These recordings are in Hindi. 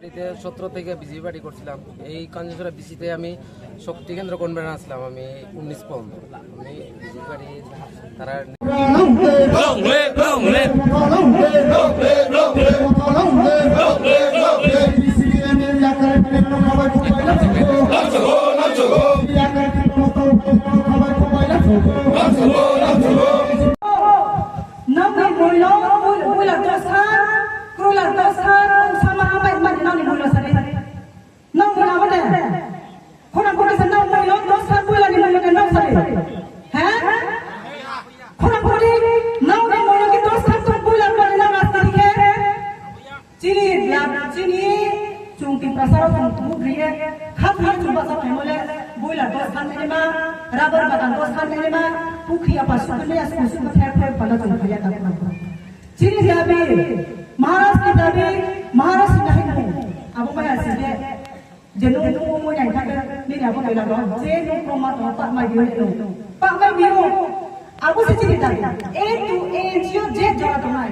বাড়িতে 17 থেকে বিজেপি পার্টি করছিলাম। এই কাঞ্চনজোড়া বিসিতে আমি শক্তি কেন্দ্র কনভেনার আসলাম। আমি 19 পর্যন্ত আমি বিজেপি পার্টি তারা rubber bagan dosan melema pukhi apa sukune as kusum thep pada jong khaya ta chini jabe maharashtra jabe maharashtra nahi nahi abo maya sije jenu tu mo nai tha ni abo la do je no proma to pa mai dio no pa mai dio abo se chini jabe a to a jio je jora to mai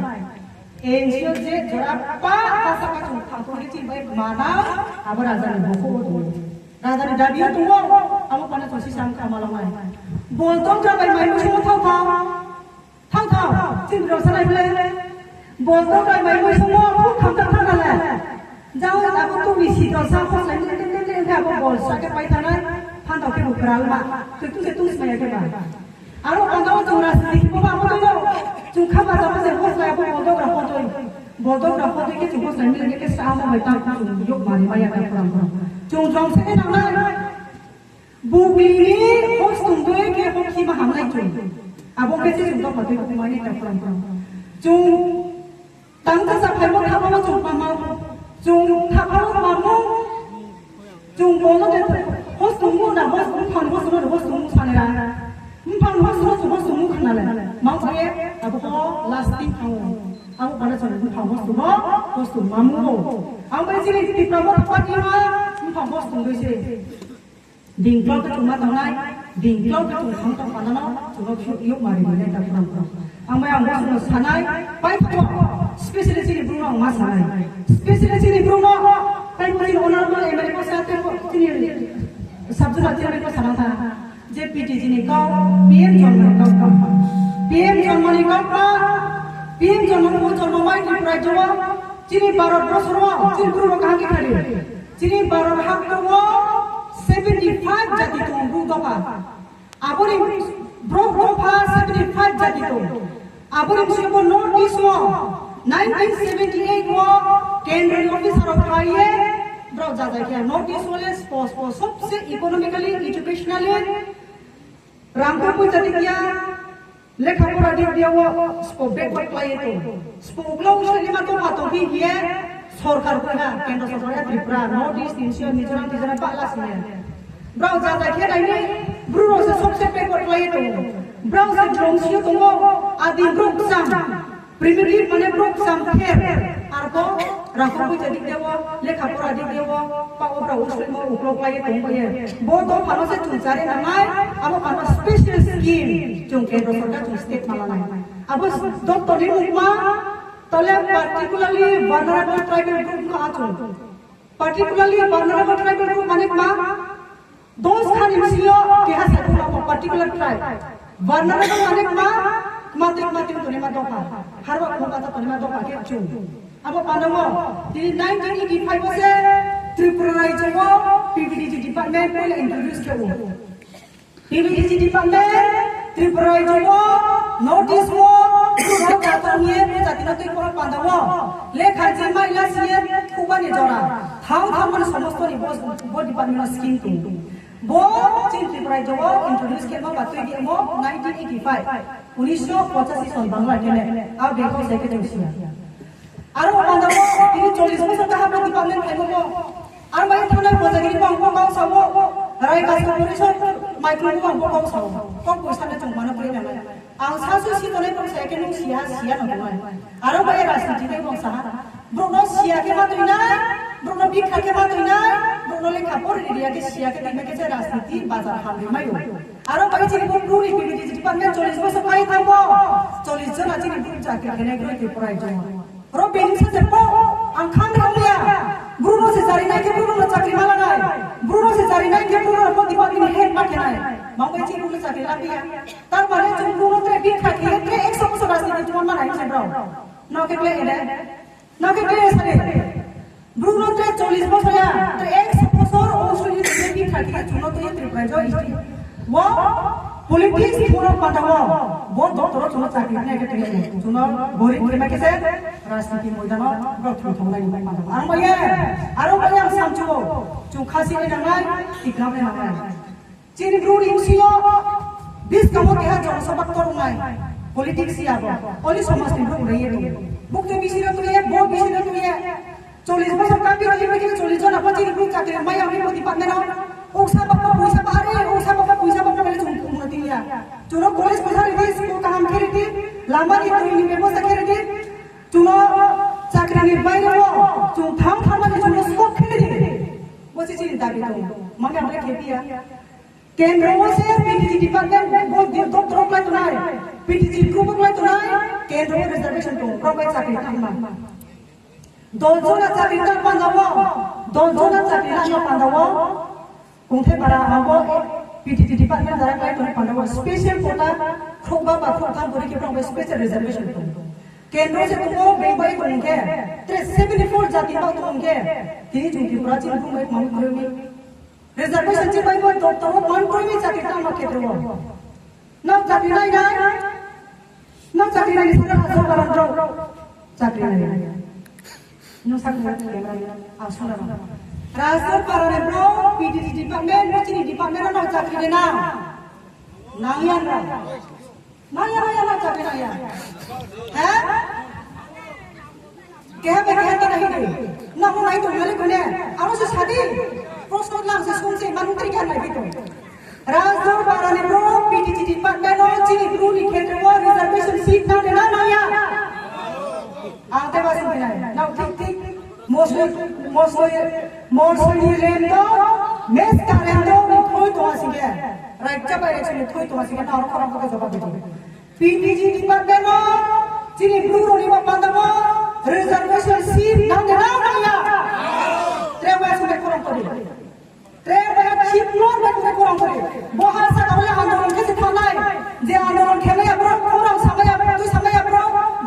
a jio je jora pa asa ka jong kha to chi bai mana abo raja ni boko to raja ni dabi tu amo pana tosi sam ka malamai boltong jabai mai musu thau thau chin ro sanai bele boltong jabai mai musu mo kham ta thana la jao abo tu bisi to sa khos lai le ka bo bol sa ke pai thana phan ta ke bukral ma tu smaya ke ba aro angao jora si ko ba mo to chung kha ba ta se khos lai bo boltong ra photo ke chung khos lai le ke sa mo bai ta chung yok mari ma ya ka pram chung jong se na na bugli host tungwe ke hokhi ma hamlai chu abo ke se chung to photo ko mani ta pram chung tang ta sa phai mo tha ma chung pa ma chung tha pa ma mo chung bo no de host tungmu na host tungmu sa ne ra phang host tungmu khana la ma che abo ko lasting phang abo bana chon phang host tungmu ma mu abo ji ni ti pra mo pa ti ma phang host tungwe se ding klok ke cuma tangai ding klok ke cuma khang tong panano cuma yuk mari ne ta pram amai ang bos sanai pai pho specially chini bruno ma sanai specially chini bruno pai pari honorable emre ko sa ko chini sabjuna chini ko sana tha je ptg ni ko pm jonmani ko pm jonmani mai ki prai jowa chini barot bosro chini bruno ka ki khali chini barot hak ko 75 jati to ru doka abori brok doka 75 jati to abori sebo notice mo 1978 mo केंद्रीय ऑफिसर उठाइए ब्रो जाता क्या नोटिस वाले स्पोर्ट्स सबसे इकोनॉमिकली एजुकेशनली रामपुर को जति किया लेखा पढ़ा दिया वो स्पोर्ट बैकवर्ड लाए तो स्पोर्ट लो उसने मा तो बातों भी ये सरकार को ना केंद्र सरकार Tripura north east India Mizoram बालास में ब्राउ जाता क्या नहीं ब्रूनो से सबसे बैकवर्ड लाए तो ब्राउ से जोंसियो तो वो आदि ग्रुप सम प्रिमिटिव माने ग्रुप सम थे आरको राखो को जदी देवो लेखा पढ़ा देवो पाओ ब्राउ उसने मो उपलोक लाए तो ये बो तो फानो से चुचारे नमाय अब फानो स्पेशल स्कीम जों केंद्र सरकार जों स्टेट माला नहीं अब डॉक्टर ने मुकमा तले particularly vulnerable tribal group का आचो particularly vulnerable tribal group माने मा those खान इमसियो के हा सकुला particular tribe vulnerable माने मा तो ने मा दोका हर वक्त होगा तो ने मा दोका के चुन अब पानमो 1985 से त्रिपुरा राज्य को पीबीडीजी डिपार्टमेंट को इंट्रोड्यूस किया पीबीडीजी डिपार्टमेंट त्रिपुरा राज्य को नोटिस को जाता हुए जाति न तो कोन पांदावो लेखा जिमा इलासिए खुबानि जरा थाव मन समस्त नि बो डिपार्टमेंट स्कीम तो बो चिन त्रिपुरा जो इंट्रोड्यूस के मा बात के मो 1985 सन बांग्ला के अब देखो से के जोसिया आरो पांदावो 40 बছর ता हम डिपार्टमेंट थाइबो आरो माय थाना बजागिरि बांगो गाव सावो राय कास्टम परिषद माइक्रो बांगो गाव सावो कोन पैसा ने जों माने परे ना आं सासु सितने पर सेकेंड सिया नंगोय आरो बाय राजनीति दे बंसा ब्रनो सिया के मातुइना ब्रनो बिखा के मातुइना ब्रनो लेखा पढ़िया के सिया के दिमे के राजनीति बाजार हामि मायो आरो बाय जिनि बुरुनि पीबीडीजी डिपार्टमेंट 40 बছর पाइ थाइबो 40 जना जिनि बुरु जाके खेने गय के पराय जङ रो बेनि से आं खान खामलिया ब्रनो जारिनाय के पुरो को दिपा की हेड मा केनाय मांगे ची रुल साके लाबिया तार माने जों पुरो त्रे बि खाके त्रे 100 बছর राजनीति तुमन मा नाइ सेब्राव न के प्ले एले न के प्ले सारे ब्रुनो त्रे 40 বছর या त्रे 100 বছর ओसुनि त्रे बि खाके जुनो तो ये त्रिपुरा जो इस्टी वो पॉलिटिक्स पुरो पाटावो वो डॉक्टर जुनो चाकरी ने के त्रे जुनो गोरी केमा के से राजनीति मैदान ब्रथ्रु थंनाय पाटावो आरो बया सामचो जों खासि ने नांनाय इकनाबे नांनाय चिन ब्रुन इमसियो 20 कामो के जों सबक करनाय पॉलिटिक्स याबो ओली समाज नि ब्रुन रहिए तो बुकते बिसिरो तो ये बो बिसिरो तो ये 40 বছর কাপি রলি বেকি 40 জন আপা চিন ব্রুন চাকরি মাই আমি মতি পান্দেন ओसा बापा पैसा बारे ओसा बापा पैसा बापा मेरे चुन उन्नतिया चुनो कॉलेज पैसा रे स्कूल काम खेरेती लामा नि तुई व्यवस्था खेरेती चुनो चाकरी नि बाइरे हो चुन थाम थाम नि चुनो स्कोप खेरेती बसे चिन दाबी तो मगे हमले खेपिया केंद्र से पीटीजी डिपार्टमेंट बहुत दिन तो ड्रॉप लाई तो नाय पीटीजी ग्रुप लाई तो नाय केंद्र रिजर्वेशन तो प्रोवाइड चाकरी थामा दोजोना चाकरी का पांदावो दोजोना चाकरी ना पांदावो उनके बारा हमको पीटीटी डिपार्टमेंट द्वारा क्लाइंट होने पाना स्पेशल कोटा खोबा बाखो काम करे के प्रॉब्लम स्पेशल रिजर्वेशन तो केंद्र से तुमको बेबाई को उनके 374 जाति का तो उनके ती जुंकी प्राचीन को एक मांग करे में रिजर्वेशन से बाई को डॉक्टर को मान कोई भी जाति का मत केत्र वो ना जाति नहीं सर हाथ करन रो जाति नहीं नो सकते कैमरा आसुना राजस्थान पाराने ब्रो पीटीसी डिपार्टमेंट चिनी डिपार्टमेंट ना चाकरी देना नाया ना चाकरी नाया है क्या तो नहीं दे ना हो नहीं तो मालिक बने आरो से शादी प्रश्न लांग से सुन से मंत्री क्या नहीं तो राजस्थान पाराने ब्रो पीटीसी डिपार्टमेंट चिनी ब्रो लिखे वो रिजर्वेशन सीट ना देना नाया आते बात सुन ना ठीक मोस्टली लेंदो मेस कारेंदो थोई तो आसिगे राइट जब इलेक्शन थोई तो आसिगे ना और खराब को जवाब दे पीटीजी डिपार्टमेंट चिनी ब्लू रोनी मा पांदावो रिजर्वेशन सीट ना देना नाया त्रेवा से खराब करे त्रेवा चिपलोर में खराब करे बहुत सा वाला आंदोलन के थानाय जे आंदोलन खेले अपरो खराब समय अपरो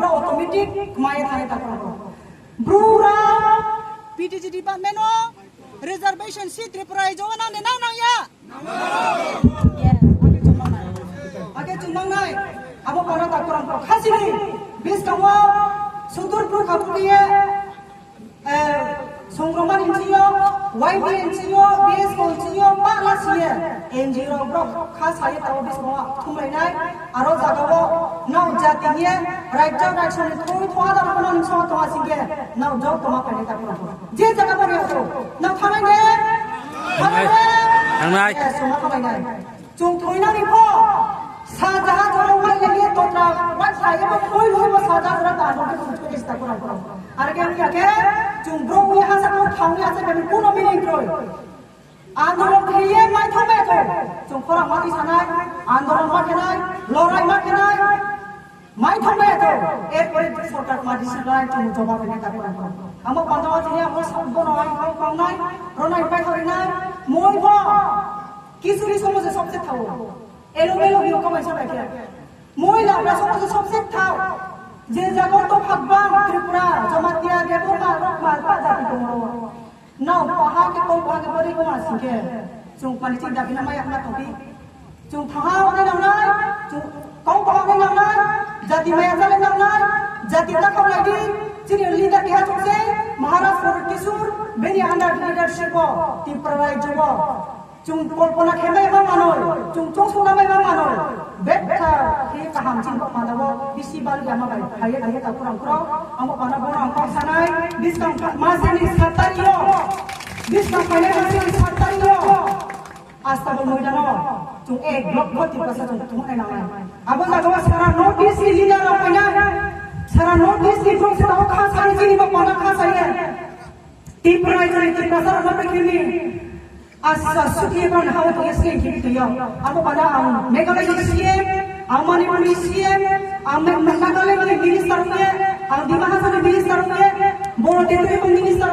ऑटोमेटिक माये थाने तक ब्रूरा PTG department reservation seat Tripura जोना ने ना या आगे चुमंगनाय अब परा ताकुराम को खासिनि बिस कामो सुदूरपुर खापुरिए संग्रामान एनजीओ वाईबी एनजीओ बीएस एनजीओ पालासिए एनजीओ ब्रो खासाय ताव बिसमा थुमलायनाय आरो जागावो नाव जातिनिए राज्य रायसन थोई थोआदा बनन सो तमासिगे नाव जब तमा पाने ताकुराम जे जागा पर यातो नाव थानाय समा थानाय जों थोइनानि फो साजाहा जरो माय लेगे तोत्रा वाट साये बो थोइ लुबो साजा जरा दानो के कुछ के ताकुराम आरो के हम याके जों ब्रो यहा सा को थांनि आसे के कोनो मिनिं क्रय आंदोलन खेये माय थमे तो जों फरा मादि सानाय आंदोलन माखेनाय लड़ाई माखेनाय माय थमे तो एक परे सरकार मादि सानाय जों जवाब देना ताकुराम आम पांदावा जिनि आम सब नय पांनाय रनाय पाय हरिनाय मोयबो किसुरी समाज सबसे थाओ एलोमेलो बियो कमाय सबाय के मोय लाब्रा समाज सबसे थाओ जे जागो तो भागबा त्रिपुरा जमातिया देबो मा जाति दङ नाव पहा के को भागे बरि को आसिके जों पालिथि दाबिना माय अपना टपि जों थाहा ने नांनाय जों कौ ने नांनाय जाति माया जाले नांनाय जाति ता खावलायदि चिनि लिडार देहा जोंसे महाराष्ट्र किशोर बेनि अंडर लीडरशिप त्रिपुरा राज्यबो जों कल्पना खेबाय मा मानय जों चंसुनाय मा मानय बेटा के काहाम चिन मानव बिसि बालि आमा बाय हाये हाये ताकुराम क्रो आम पाना बन आम सानाय बिसकाम मासेनि सातारियो बिसकाम फाइने मासेनि सातारियो आस्ताबो मैदानो जों एक ब्लक भर्ती पासा जों थुमनाय नाय आबो जागवा सारा नॉर्थ ईस्ट नि लीडर फाइना सारा नॉर्थ ईस्ट नि जों सेताव खासारि चिनि बा पाना खासारिया त्रिपुरा त्रिपुरा सारा नॉर्थ किनि asa suki ban hawa to yesli gitu ya amo pada Meghalaya CM Manipur CM Nagaland minister am Dimahasana minister boro tetu minister